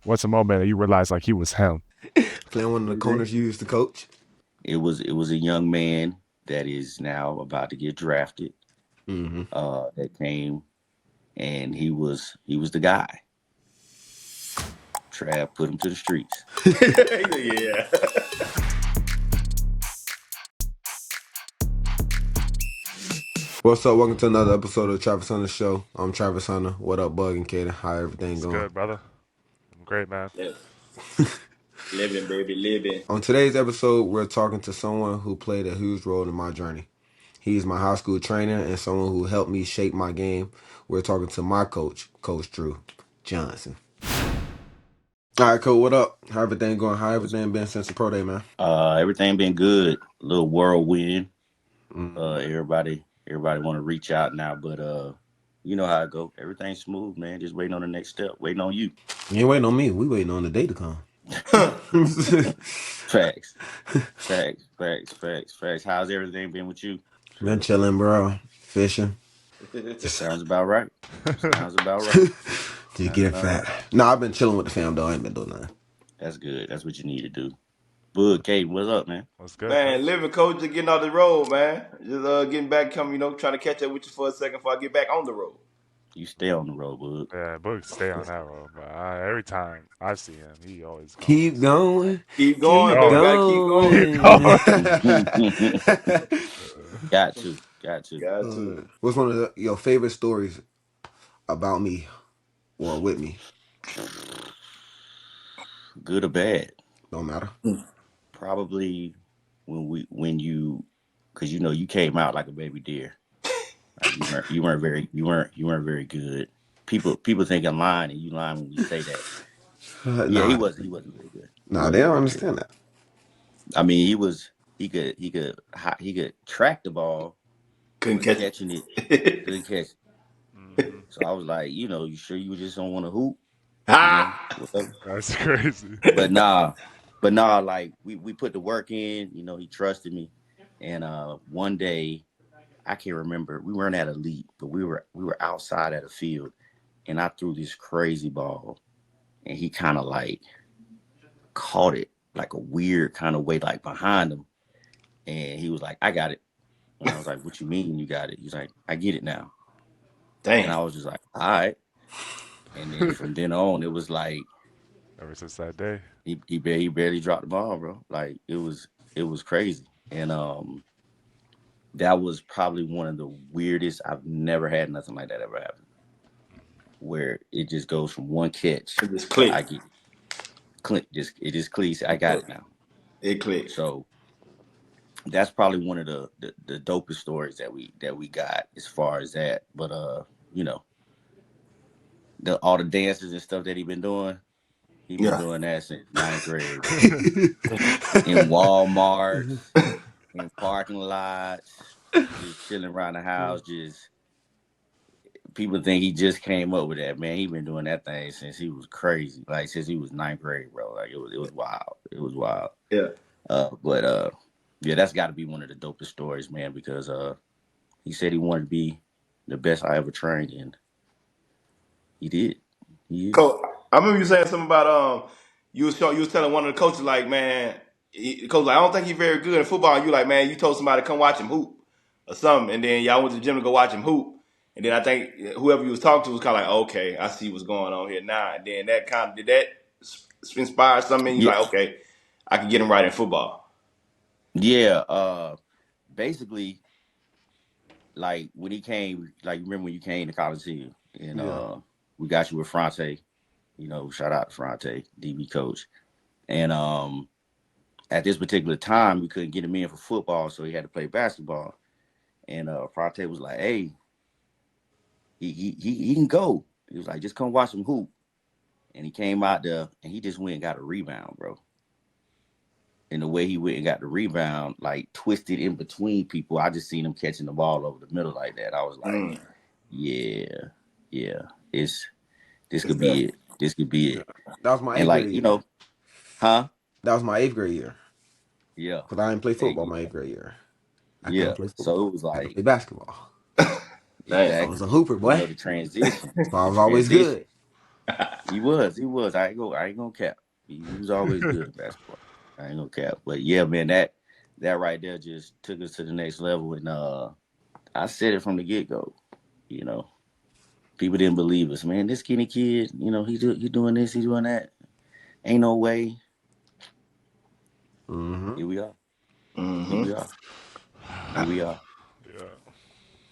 What's a moment that you realized like he was him? Playing one of the corners you used to coach. It was a young man that is now about to get drafted. Mm-hmm. That came and he was the guy. Trav put him to the streets. Yeah. What's up? Welcome to another episode of Travis Hunter Show. I'm Travis Hunter. What up, Bug and Kaden? How everything It's going? good, brother. I'm great, man. Yeah. Living, baby, living. On today's episode, we're talking to someone who played a huge role in my journey. He's my high school trainer and someone who helped me shape my game. We're talking to my coach, Coach Drew Johnson. All right, Coach, what up? How everything going? How everything been since the pro day, man? Everything been good. A little whirlwind. Mm. Everybody want to reach out now, but you know how it go. Everything's smooth, man. Just waiting on the next step. Waiting on you. You ain't waiting on me. We waiting on the day to come. Facts. Facts. How's everything been with you? Been chilling, bro. Fishing. Sounds about right. Just get fat. Nah, I've been chilling with the fam, though. I ain't been doing nothing. That's good. That's what you need to do. Bud, Kate, what's up, man? What's good, Man, coach? living, coach, just getting off the road, man. Just getting back, trying to catch up with you for a second before I get back on the road. You stay on the road, Bud. Yeah, Boog stay on that road, but every time I see him, he always goes. Keep going. Keep going, baby. Gotta keep going. Got to. Got to. What's one of your favorite stories about me or with me? Good or bad? Don't matter. Probably because you came out like a baby deer. Like you weren't very good. People think I'm lying, and you lying when you say that. Yeah, he wasn't very good. Nah, they don't understand that. I mean, he could track the ball, Couldn't but catch catching it, it. couldn't catch it. Mhm. So I was like, you sure you just don't want to hoop? Ah! That's crazy. But nah, like we put the work in. He trusted me, and one day I can't remember. We weren't at elite, but we were outside at a field, and I threw this crazy ball, and he kind of like caught it like a weird kind of way, like behind him, and he was like, "I got it." And I was like, "What you mean you got it?" He's like, "I get it now." And I Damn. was just like, "All right." And then from then on, it was like Ever since that day. he barely dropped the ball, bro. Like it was crazy, and that was probably one of the weirdest. I've never had nothing like that ever happen, where it just goes from one catch. It just clicked. I get it just clicks. I got it now. It clicked. So that's probably one of the dopest stories that we got as far as that. But you know, all the dances and stuff that he been doing. He been doing that since ninth grade, bro. In Walmart, in parking lots, just chilling around the house. Just people think he just came up with that. Man, he been doing that thing since he was crazy. Like since he was ninth grade, bro. Like it was wild. It was wild. Yeah. But yeah, that's got to be one of the dopest stories, man. Because he said he wanted to be the best I ever trained, and he did. He is. Coach, I remember you saying something about you was telling one of the coaches like, man, coach like, I don't think he's very good in football. And you like, man, you told somebody to come watch him hoop or something, and then y'all went to the gym to go watch him hoop, and then I think whoever you was talking to was kind of like, okay, I see what's going on here now. And then that kind of did that inspire something. And you Yeah, like, okay, I can get him right in football. yeah. Basically, like when he came, like remember when you came to College Hill, and we got you with Fronte. Shout out to Fronte, DB coach, and at this particular time we couldn't get him in for football, so he had to play basketball. And Fronte was like, "Hey, he can go." He was like, "Just come watch him hoop." And he came out there and he just went and got a rebound, bro. And the way he went and got the rebound, like twisted in between people, I just seen him catching the ball over the middle like that. I was like, yeah, yeah, this could be it. This could be it. That was my And eighth like, grade year. huh? That was my 8th grade year. Yeah. Because I didn't play Hey, football my 8th grade year. I yeah. couldn't play football. So it was I had to like play basketball. Dang. I was a hooper, boy. the transition. So I was always good. He was. I ain't gonna cap. He was always good at basketball. I ain't gonna cap. But yeah, man, that right there just took us to the next level. And I said it from the get go. You know, people didn't believe us. Man, this skinny kid, he doing this, he doing that. Ain't no way. Mm-hmm. Here we are. Here Mm-hmm. we are. Here we are. Yeah.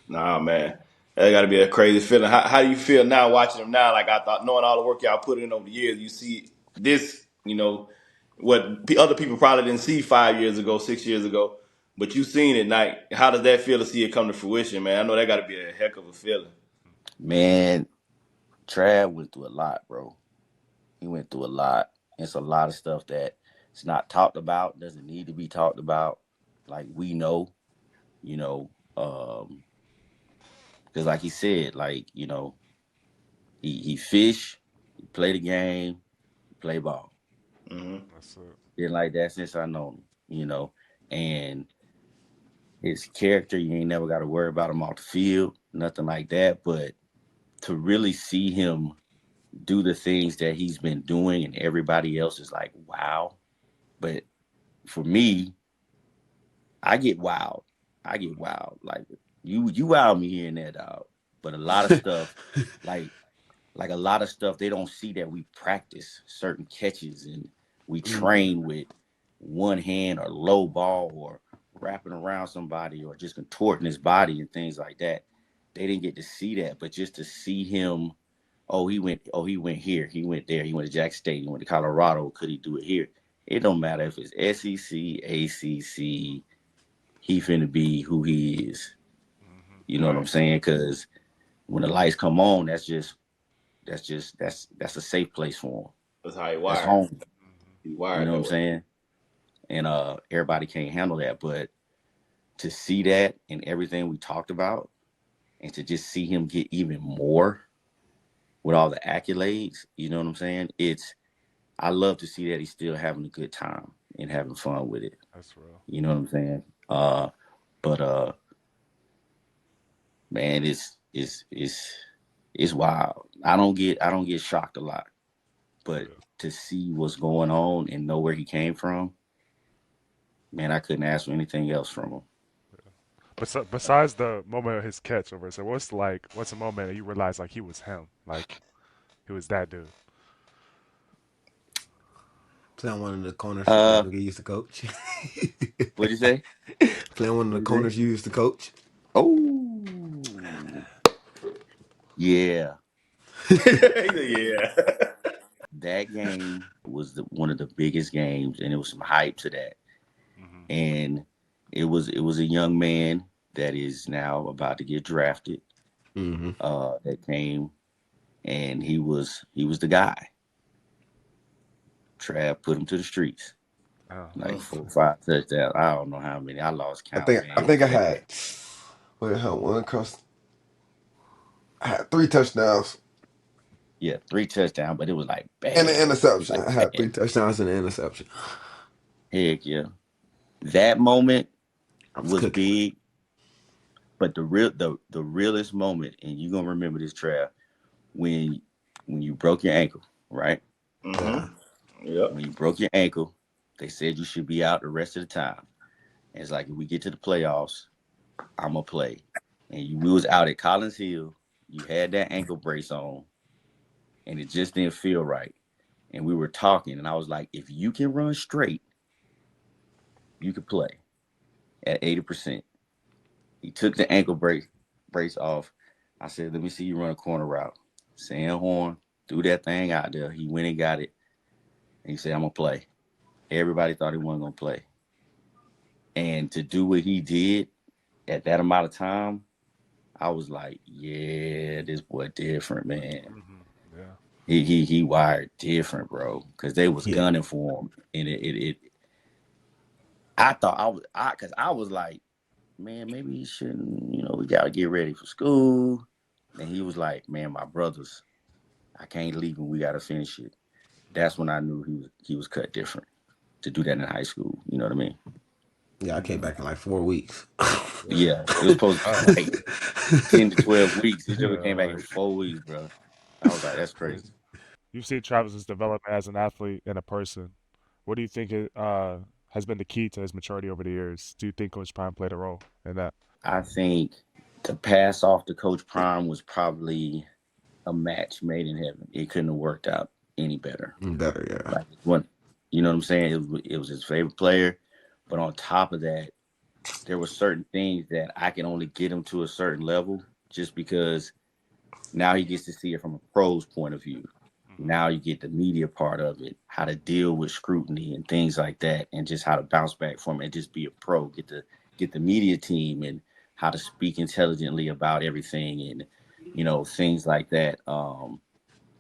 Nah, man. That got to be a crazy feeling. How do you feel now watching them now? Like I thought, knowing all the work y'all put in over the years, you see this, what other people probably didn't see 5 years ago, 6 years ago, but you seen it. Like, how does that feel to see it come to fruition, man? I know that got to be a heck of a feeling. Man, Trav went through a lot, bro. He went through a lot. It's a lot of stuff that it's not talked about, doesn't need to be talked about. Like we know, you know, because like he said, like, he fish, he play the game, he play ball. Mm-hmm. That's it. Been like that since I know him. And his character, you ain't never got to worry about him off the field, nothing like that. But to really see him do the things that he's been doing and everybody else is like, wow. But for me, I get wild. I get wild. Like you wild me here and there, dog. But a lot of stuff, like a lot of stuff, they don't see that we practice certain catches and we Mm-hmm. train with one hand or low ball or wrapping around somebody or just contorting his body and things like that. They didn't get to see that, but just to see him, he went here, he went there, he went to Jackson State, he went to Colorado. Could he do it here? It don't matter if it's SEC, ACC. He finna be who he is. You know what I'm Right. saying? Because when the lights come on, that's a safe place for him. That's how he That's wired. home. He You wired know what that I'm way. saying? And everybody can't handle that. But to see that and everything we talked about, and to just see him get even more with all the accolades, you know what I'm saying? I love to see that he's still having a good time and having fun with it. That's real. You know what I'm saying? But man, it's wild. I don't get shocked a lot, but Yeah. to see what's going on and know where he came from, man, I couldn't ask for anything else from him. But so, besides the moment of his catch over, so what's the moment that you realized like he was him, like he was that dude? Playing one of the corners that Uh, nigga used to coach. what'd you say? Playing one of the What'd you say? corners you used to coach. Oh, yeah. Yeah. That game was one of the biggest games, and it was some hype to that. Hmm. And it was a young man that is now about to get drafted. Mm-hmm. That came, and he was the guy. Trav put him to the streets, Oh, like Mm. 4 or 5 touchdowns. I don't know how many. I lost I count, think I man. think I had what the hell one cross. I had 3 touchdowns Yeah, 3 touchdowns, but it was like and an bad. It was interception. like I had bad. 3 touchdowns and an interception. Heck yeah. That moment I was was cooking. big, but the realest moment, and you're gonna remember this, Trav, when when you broke your ankle, right? Yeah. Mm-hmm. Yep. When you broke your ankle, they said you should be out the rest of the time. And it's like if we get to the playoffs, I'm gonna play. And we was out at Collins Hill. You had that ankle brace on, and it just didn't feel right. And we were talking, and I was like, if you can run straight, you could play at 80%. He took the ankle brace off. I said, let me see you run a corner route. Sam Horn threw that thing out there. He went and got it. And he said, I'm gonna play. Everybody thought he wasn't gonna play. And to do what he did at that amount of time, I was like, yeah, this boy different, man. hmm, yeah, He wired different, bro. Cause they was Yeah. gunning for him. And it I thought cause I was like, man, maybe he shouldn't, we gotta get ready for school. And he was like, man, my brothers, I can't leave him. We gotta finish it. That's when I knew he was cut different to do that in high school. You know what I mean? Yeah, I came back in like 4 weeks. yeah. Yeah. It was supposed to Oh, be like 10 to 12 weeks. This joker came back in yeah, like 4 weeks, bro. I was like, that's crazy. crazy. you've seen Travis's development as an athlete and a person. What do you think has been the key to his maturity over the years? Do you think Coach Prime played a role in that? I think the pass off to Coach Prime was probably a match made in heaven. It couldn't have worked out any better. Better, yeah. Like when, you know what I'm saying? It was his favorite player, but on top of that, there were certain things that I can only get him to a certain level just because now he gets to see it from a pro's point of view. Hmm. Now you get the media part of it, how to deal with scrutiny and things like that, and just how to bounce back from it and just be a pro. Get the media team and how to speak intelligently about everything and things like that.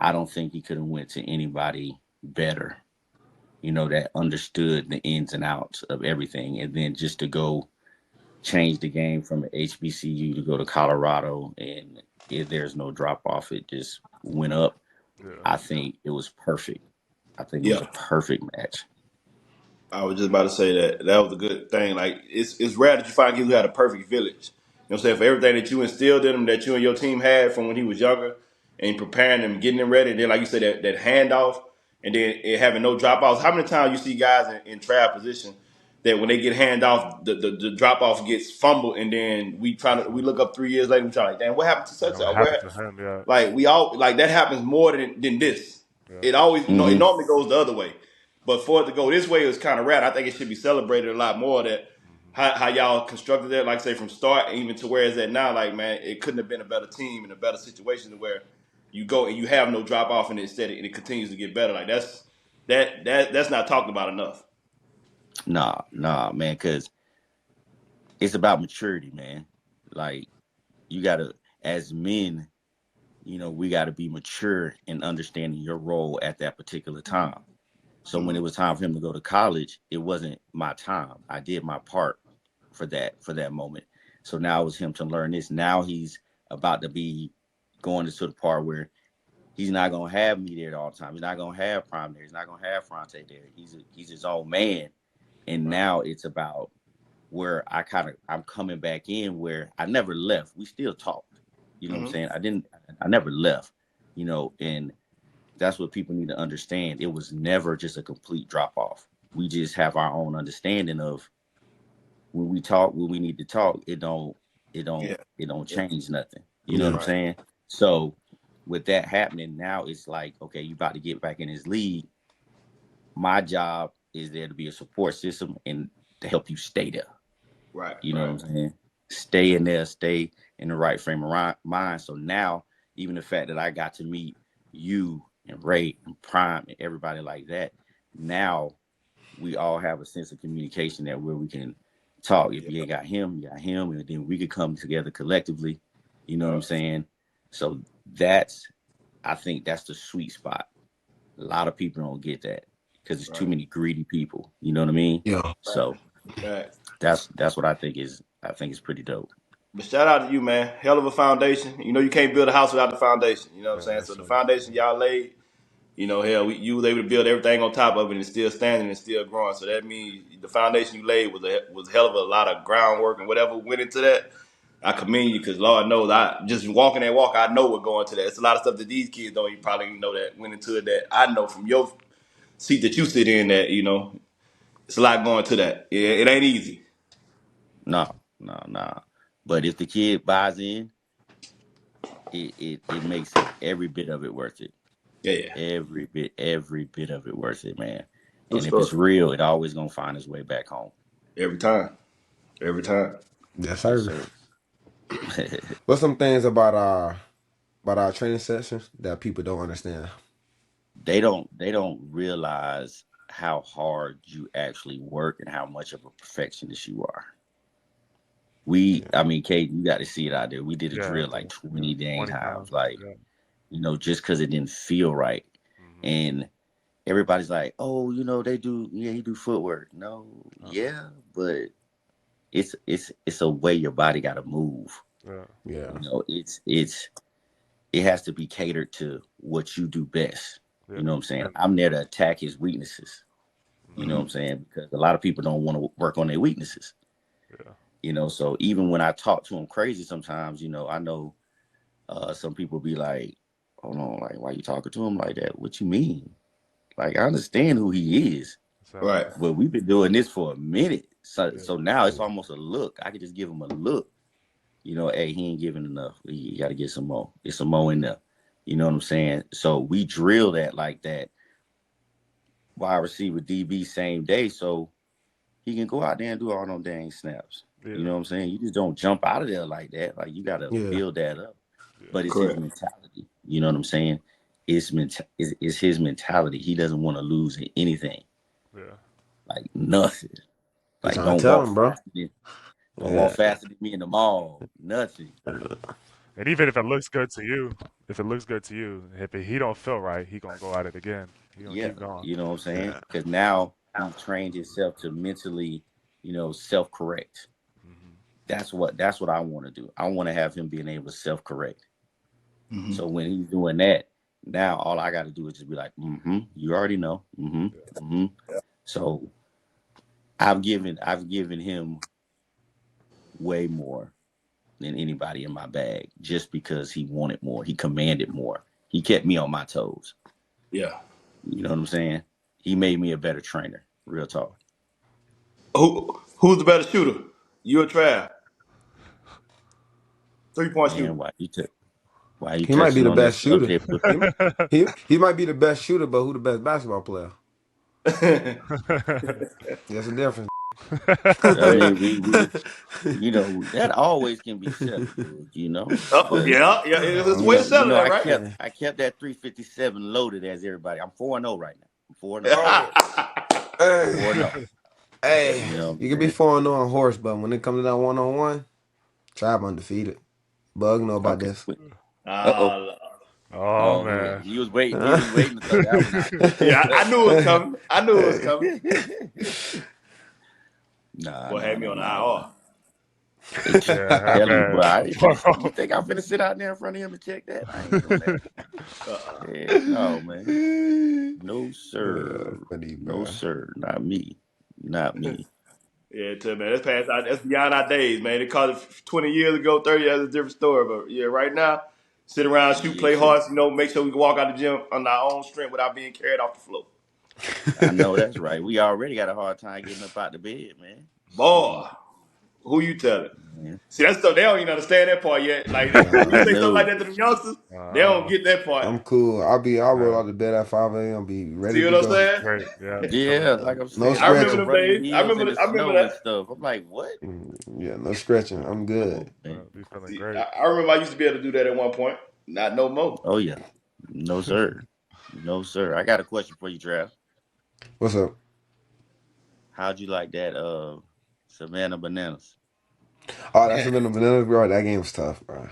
I don't think he could have went to anybody better. That understood the ins and outs of everything, and then just to go change the game from HBCU to go to Colorado, and if there's no drop off, it just went up. Yeah. I think it was perfect. I think it was Yeah. a perfect match. I was just about to say that was a good thing. Like it's rare that you find kids who had a perfect village. You know what I'm saying? For everything that you instilled in him, that you and your team had from when he was younger, and preparing him, getting him ready, and then like you said, that handoff, and then it having no drop offs. How many times you see guys in trap position that when they get hand off, the drop off gets fumbled, and then we look up 3 years later, and we try like, damn, what happened to Yeah, such what a happened where? to him? Yeah. Like we all like that happens more than this. Yeah. It always no, it Hmm. normally goes the other way. But for it to go this way is kind of rad. I think it should be celebrated a lot more. That Hmm. how y'all constructed that, like say from start even to where it's at now. Like man, it couldn't have been a better team in a better situation to where you go and you have no drop off and instead it continues to get better. Like that's not talked about enough. Nah, man, because it's about maturity, man. Like you gotta, as men, we gotta be mature in understanding your role at that particular time. So when Mm-hmm. it was time for him to go to college, it wasn't my time. I did my part for that moment. So now it was him to learn this. Now he's about to be going into the part where he's not gonna have me there all the time. He's not gonna have Prime there. He's not gonna have Fronte there. He's his own man. And Right. now it's about where I'm coming back in where I never left. We still talked. You know what I'm Mm-hmm. saying? I never left, and that's what people need to understand. It was never just a complete drop off. We just have our own understanding of when we talk, when we need to talk, Yeah. it don't Yeah. change nothing. You know what Yeah. I'm Right. saying? So with that happening now, it's like, okay, you about to get back in this league. My job is there to be a support system and to help you stay there. Right. You know what Right. I'm saying? Stay in there, stay in the right frame of mind. So now, even the fact that I got to meet you and Ray and Prime and everybody like that, now we all have a sense of communication that where we can talk. If Yeah. you ain't got him, you got him, and then we could come together collectively. You know what Yeah. I'm saying? So that's, I think that's the sweet spot. A lot of people don't get that because it's too Right. many greedy people. You know what I mean? Yeah. Right. So Right. that's what I think is pretty dope. But shout out to you, man. Hell of a foundation. You know, you can't build a house without the foundation. You know what I'm Yeah. saying? Yes, So the sir. foundation y'all laid, hell, you was able to build everything on top of it and it's still standing and still growing. So that means the foundation you laid was hell of a lot of groundwork and whatever went into that. I commend you because Lord knows I just walking that walk, I know what going to that. It's a lot of stuff that these kids don't even probably even know that went into it that I know from your seat that you sit in that, it's a lot going to that. It ain't easy. No, no, no. But if the kid buys in, it makes every bit of it worth it. Yeah, yeah. Every bit of it worth it, man. Good And if it's stuff. real, it always gonna find its way back home. Every time. Every time. Yes, Yes, sir. sir. What's some things about our training sessions that people don't understand? They don't realize how hard you actually work and how much of a perfectionist you are. Yeah. I mean, Kate, you got to see it out there. We did a Yeah. drill like Yeah. 20 dang 20 times, times. like, Yeah. just because it didn't feel right. Hmm. And everybody's like, oh, they do, yeah, you do footwork. No, Uh-uh. yeah, but it's a way your body got to move. Yeah. Yeah. It has to be catered to what you do best. Yeah. You know what I'm saying? And I'm there to attack his weaknesses. You know hmm. what I'm saying? Because a lot of people don't want to work on their weaknesses. Yeah. So even when I talk to him crazy sometimes, I know some people be like, hold on, like, why you talking to him like that? What you mean? Like, I understand who he is, So, Right. but we've been doing this for a minute. So, yeah, so now it's almost a look. I can just give him a look. Hey, he ain't giving enough. You got to get some more. Get some more in there. You know what I'm saying? So we drill that like that. Wide receiver DB same day, so he can go out there and do all them dang snaps. yeah, You know what I'm saying? You just don't jump out of there like that. Like you got to Yeah. build that up. yeah, But it's his Correct. mentality. You know what I'm saying? It's his mentality. He doesn't want to lose in anything. yeah. Like nothing. You Like trying to tell him, bro? don't walk Yeah. faster than me in the mall. Nothing. And even if it looks good to you, if it looks good to you, if he don't feel right, he gonna go at it again. He gonna Yeah, keep going. you know what I'm saying? Yeah. Because now he's trained himself to mentally, self correct. Hmm. That's what I want to do. I want to have him being able to self correct. Mm-hmm. So when he's doing that, now all I got to do is just be like, you already know, mm-hmm. So I've given him way more than anybody in my bag just because he wanted more. He commanded more. He kept me on my toes. Yeah. You know what I'm saying? He made me a better trainer. Real talk. Who's the better shooter? You or Trav? 3-point Man, shooter. why you He might be touching the on that best shooter. subject? But He might be the best shooter, but who the best basketball player? There's a difference. I mean, we that always can be settled, dude. Oh But yeah, yeah. There's a you way to know, you settle know, that, I right? kept Yeah. I kept that 357 loaded as everybody. I'm 4-0 right now. I'm 4-0. Oh, hey, 4-0. hey, You know what I'm you can be saying? 4-0 on horse, but when it comes to that 1-on-1, Tribe undefeated. Bug know about Okay. this. Uh-oh. uh, Oh Oh, man. he was waiting. He was waiting to throw that one out there. yeah, I knew it was coming. I knew it was coming. Nah, Boy, nah, had me nah, on the nah, nah. IR. They Yeah, telling you, man. boy. You think I'm finna sit out there in front of him and check that? I ain't doing that. Uh-uh. Hell no, man. No, sir. Funny, No, bro. sir. Not me. Not me. Yeah, tell man, that's past. That's beyond our days, man. They called it 20 years ago, 30 years, a different story. But yeah, right now, sit around, shoot, play Yes, sir. hard. Make sure we can walk out the gym on our own strength without being carried off the floor. I know that's right. We already got a hard time getting up out the bed, man. Boy, Shit, who you telling? man. See, that's stuff they don't even understand that part yet. Like when you Nah, say something like No. that to the youngsters, they don't uh, get that part. I'm cool. I'll roll yeah, out of bed at 5 a.m. Be ready See to what I'm go. saying? great. Yeah, be feeling Yeah, great. like I'm No saying, I I remember remember stretching. them running days. hills in the I remember snow and that. stuff. I'm like, what? Yeah, no stretching. I'm good. Oh, man. Be feeling See, great. I remember I used to be able to do that at one point. Not no more. Oh, yeah. No, sir. No, sir. I got a question for you, Trav. What's up? How'd you like that Savannah Bananas? Oh, that's been a banana, bro. That game was tough, bro.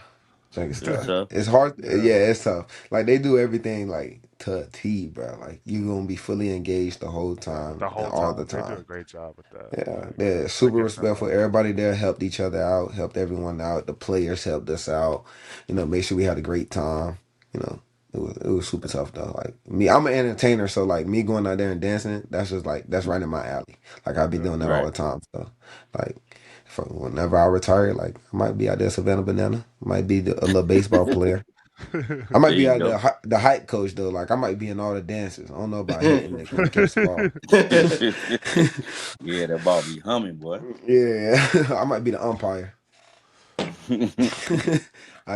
Think it's It was tough. tough. It's hard. Yeah, Yeah, it's tough. Like they do everything like to a T, bro. Like you gonna be fully engaged the whole time the and whole all the time they do a time. great job with that. Yeah, Like, they're gotta super give them respectful. props. Everybody there helped each other out, helped everyone out. The players helped us out. Make sure we had a great time. You know, it was super tough though. Like me, I'm an entertainer, so like me going out there and dancing, that's just like that's right in my alley. Like I be Yeah, doing that all Right. the time. So like, whenever I retire, like I might be out there Savannah Banana, might be a little baseball player. I might There be you out go. there the hype coach though. Like I might be in all the dances. I don't know about hitting it when I catch the ball. Yeah, that ball be humming, boy. Yeah, I might be the umpire.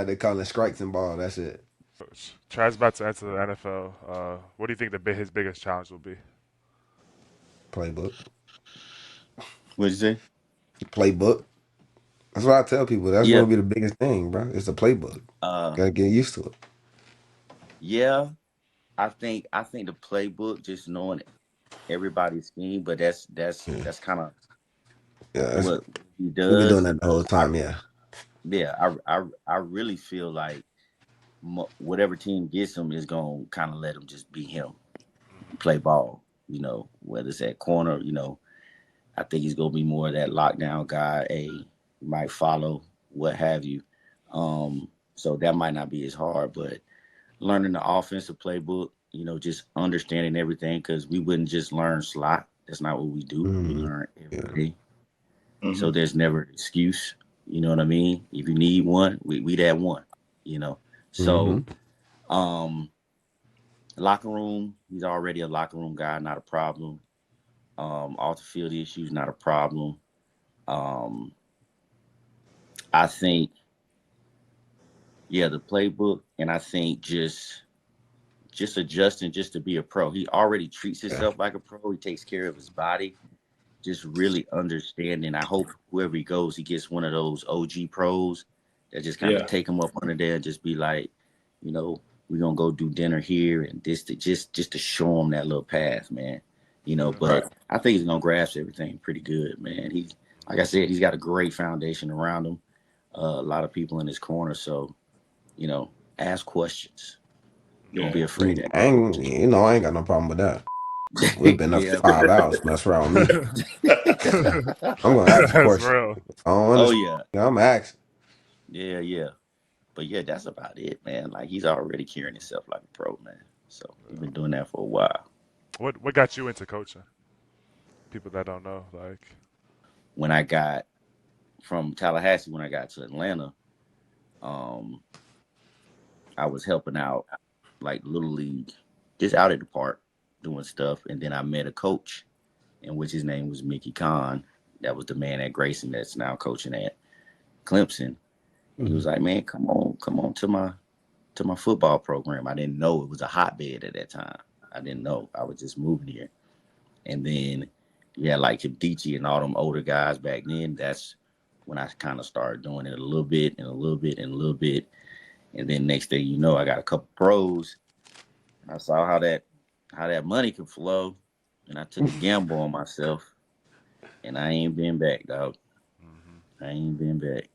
They call it strikes and ball. That's it. so, Trav's about to enter the NFL. What do you think his biggest challenge will be? Playbook. What'd you say? Playbook. That's what I tell people. That's Yeah. gonna be the biggest thing, bro. It's the playbook. Uh Gotta get used to it. yeah. I think the playbook, just knowing everybody's scheme, but that's Yeah, that's kind of yeah. what he We been doing does. that the whole I time. Yeah. Yeah, I really feel like whatever team gets him is gonna kind of let him just be him, play ball. Whether it's at corner. I think he's gonna be more of that lockdown guy. Might follow, what have you. So that might not be as hard, but learning the offensive playbook, just understanding everything because we wouldn't just learn slot. That's not what we do. We Mm, learn yeah. every day. hmm So there's never an excuse. You know what I mean? If you need one, we that one. You know. Mm-hmm. So Um, Locker room, he's already a locker room guy, not a problem. Off the field issues, not a problem. Um, I think, yeah, the playbook, and I think just adjusting just to be a pro. He already treats himself like a pro. He takes care of his body. Just really understanding. I hope whoever he goes, he gets one of those OG pros that just kind of Yeah. take him up under there and just be like, you know, we're gonna go do dinner here and this to just to show him that little path, man. Right. But I think he's gonna grasp everything pretty good, man. He, like I said, he's got a great foundation around him. A lot of people in his corner, so ask questions. Don't Yeah. be afraid to I ask ain't, questions. you know, I ain't got no problem with that. We've been up for Yeah. 5 hours. Mess around with me. I'm gonna ask a That's question. real. If I don't Oh understand, yeah. I'm gonna ask. Yeah, yeah. But yeah, that's about it, man. Like he's already carrying himself like a pro, man. So he's been doing that for a while. What got you into coaching? People that don't know, like, When I got from Tallahassee, when I got to Atlanta, um, I was helping out like little league, just out at the park doing stuff, and then I met a coach, in which his name was Mickey Khan. That was the man at Grayson that's now coaching at Clemson. And he was Mhm. like, "Man, come on to my football program." I didn't know it was a hotbed at that time. I didn't know. I was just moving here. And then you had like Kimdichie and all them older guys back then. That's when I kind of started doing it a little bit and a little bit and a little bit. And then next thing you know, I got a couple pros. I saw how that money could flow, and I took a gamble on myself, and I ain't been back, dog. hmm I ain't been back.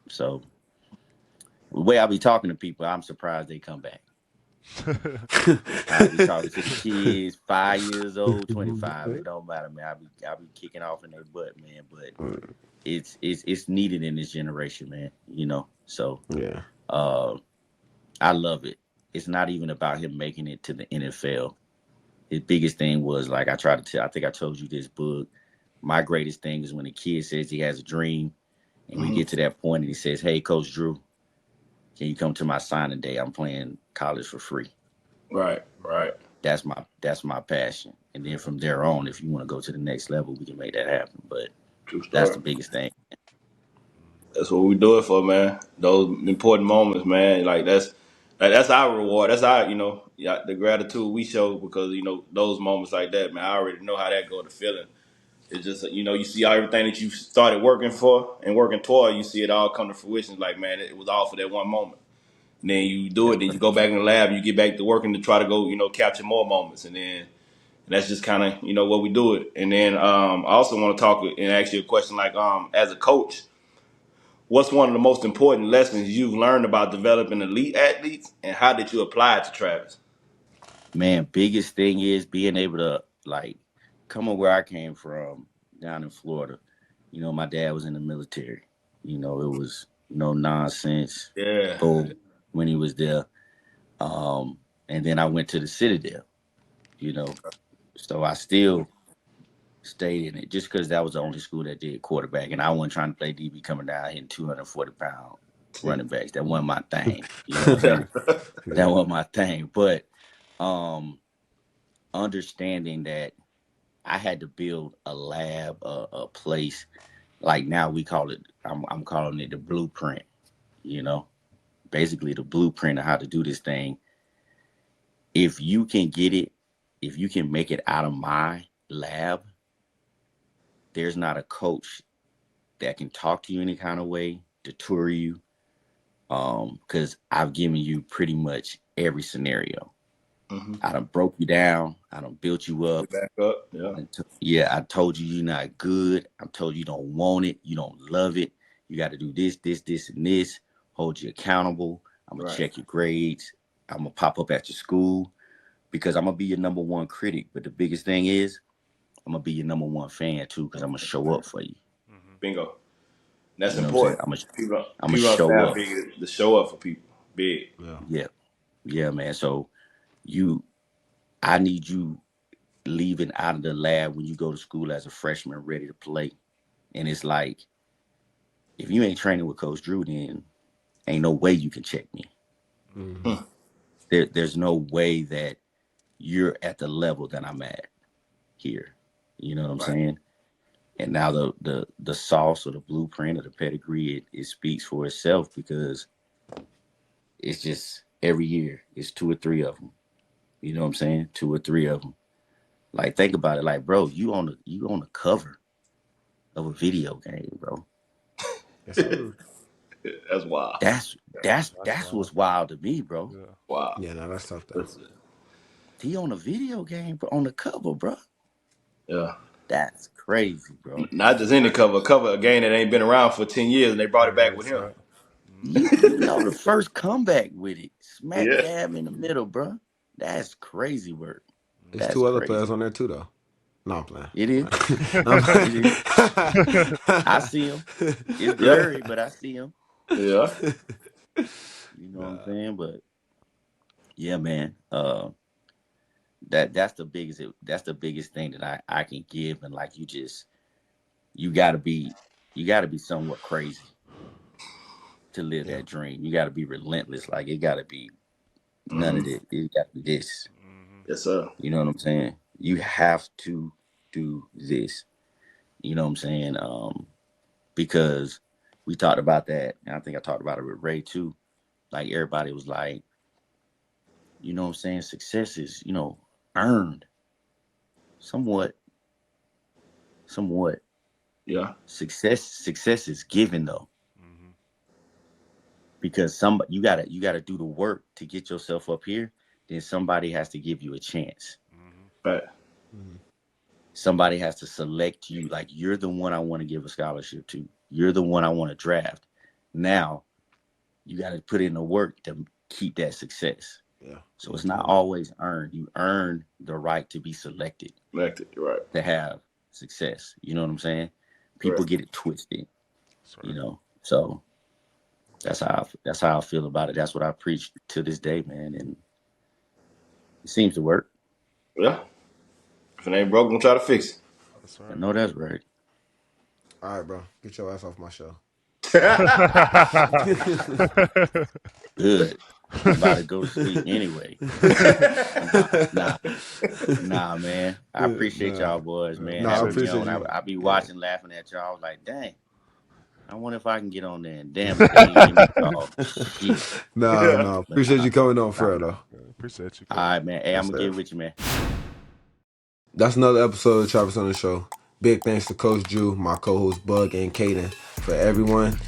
So the way I be talking to people, I'm surprised they come back. I be talking to the kids, 5 years old, 25. It don't matter, man. I be kicking off in their butt, man. But it's needed in this generation, man. So Yeah. uh, I love it. It's not even about him making it to the NFL. His biggest thing was like I tried to tell. I think I told you this book. My greatest thing is when a kid says he has a dream, and we Hmm. get to that point, and he says, "Hey, Coach Drew, can you come to my signing day? I'm playing college for free." Right. Right. That's my passion. And then from there on, if you want to go to the next level, we can make that happen. But True that's story. the biggest thing. That's what we do it for, man. Those important moments, man. That's our reward. That's our, yeah, the gratitude we show because those moments like that, man. I already know how that go to feeling. It's just you see everything that you started working for and working toward. You see it all come to fruition. Like man, it was all for that one moment. And then you do it. That's Then you right. go back in the lab. You get back to working to try to go, capture more moments. And that's just kind of what we do it. And then I also want to talk and ask you a question like as a coach, what's one of the most important lessons you've learned about developing elite athletes, and how did you apply it to Travis? Man, biggest thing is being able to like come on where I came from down in Florida. My dad was in the military. It was no nonsense. Yeah. Boom, when he was there. And then I went to the Citadel. You know, so I still stayed in it just because that was the only school that did quarterback, and I wasn't trying to play DB coming down hitting 240-pound running backs. That wasn't my thing. You know what I'm saying? That Yeah. wasn't my thing. But um, understanding that I had to build a lab, a place. Like now we call it. I'm calling it the blueprint. You know, basically the blueprint of how to do this thing. If you can get it, if you can make it out of my lab, there's not a coach that can talk to you any kind of way, deter you, because I've given you pretty much every scenario. Mm-hmm. I done broke you down. I done built you up. Back up. Yeah. Yeah, I told you you're not good. I told you don't want it. You don't love it. You got to do this, this, this, and this. Hold you accountable. I'm gonna Right. check your grades. I'm gonna pop up at your school because I'm gonna be your number one critic. But the biggest thing is I'm gonna be your number one fan too because I'm gonna show up for you. hmm Bingo. That's You know what I'm saying? important. People I'm gonna people don't show understand how up. big it is to show up for people. Big. Yeah. Yeah, yeah, man. So you, I need you leaving out of the lab when you go to school as a freshman, ready to play. And it's like, if you ain't training with Coach Drew, then ain't no way you can check me. Mhm. Hmm. there's no way that you're at the level that I'm at here. You know what I'm Right. saying? And now the sauce or the blueprint or the pedigree, it speaks for itself because it's just every year it's two or three of them. You know what I'm saying? Two or three of them. Like think about it, like bro, you on the cover of a video game, bro. Yes, sir. That's wild. That's That's that's wild. what's wild to me, bro. Yeah. Wow. Yeah, no, that's tough though. That's, He on a video game, bro, on the cover, bro. yeah. That's crazy, bro. Not just any cover a game that ain't been around for 10 years and they brought it back with Embrace him. that. You know the first comeback with it, smack Yeah. dab in the middle, bro. That's crazy work. There's That's two other crazy. players on there too, though. No, I'm playing. It is. I'm It is. I see him. It's Yeah. blurry, but I see him. Yeah. You know what I'm saying? But yeah, man. That's the biggest thing that I can give, and like you gotta be somewhat crazy to live Yeah. that dream. You gotta be relentless. Like it gotta be none of Mm-hmm. it. It gotta be this. Yes, sir. You know what I'm saying? You have to do this. You know what I'm saying? Because we talked about that, and I think I talked about it with Ray too. Like everybody was like, you know what I'm saying? Success is, earned. Somewhat. Yeah. Success is given though. Because you gotta do the work to get yourself up here. Then somebody has to give you a chance. Right. Somebody has to select you. Like you're the one I want to give a scholarship to. You're the one I want to draft. Now you got to put in the work to keep that success. Yeah. So it's not always earned. You earn the right to be selected, You're right. to have success. You know what I'm saying? People Correct. get it twisted. That's right. So that's how I feel about it. That's what I preach to this day, man, and it seems to work. Yeah. If it ain't broke, don't try to fix That's I right. know that's right. All right, bro. Get your ass off my show. it. Good. I'm about to go to sleep anyway. Nah, man. I appreciate y'all boys, man. No, I Having me appreciate on. you. I be watching, laughing at y'all. I was like, dang. I wonder if I can get on there. And damn it, they ain't give me a call. Shit. No, Yeah. no. But Appreciate nah, you coming on, nah. Fred, though. Appreciate you, All Coach. right, man. Hey, I'm Yes, gonna get sir. with you, man. That's another episode of Travis on the Show. Big thanks to Coach Drew, my co-host Bug, and Kaden for everyone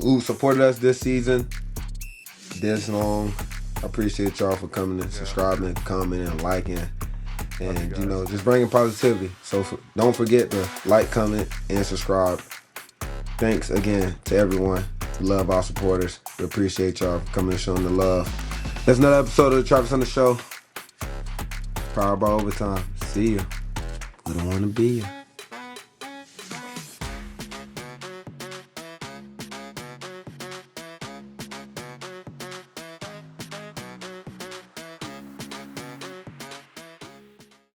who supported us this season, this long. I appreciate y'all for coming and subscribing, commenting, and liking, and just bringing positivity. So don't forget to like, comment, and subscribe. Thanks again to everyone. We love our supporters. We appreciate y'all for coming and showing the love. That's another episode of the Travis on the Show. Powered by Overtime. See you. We don't want to be you.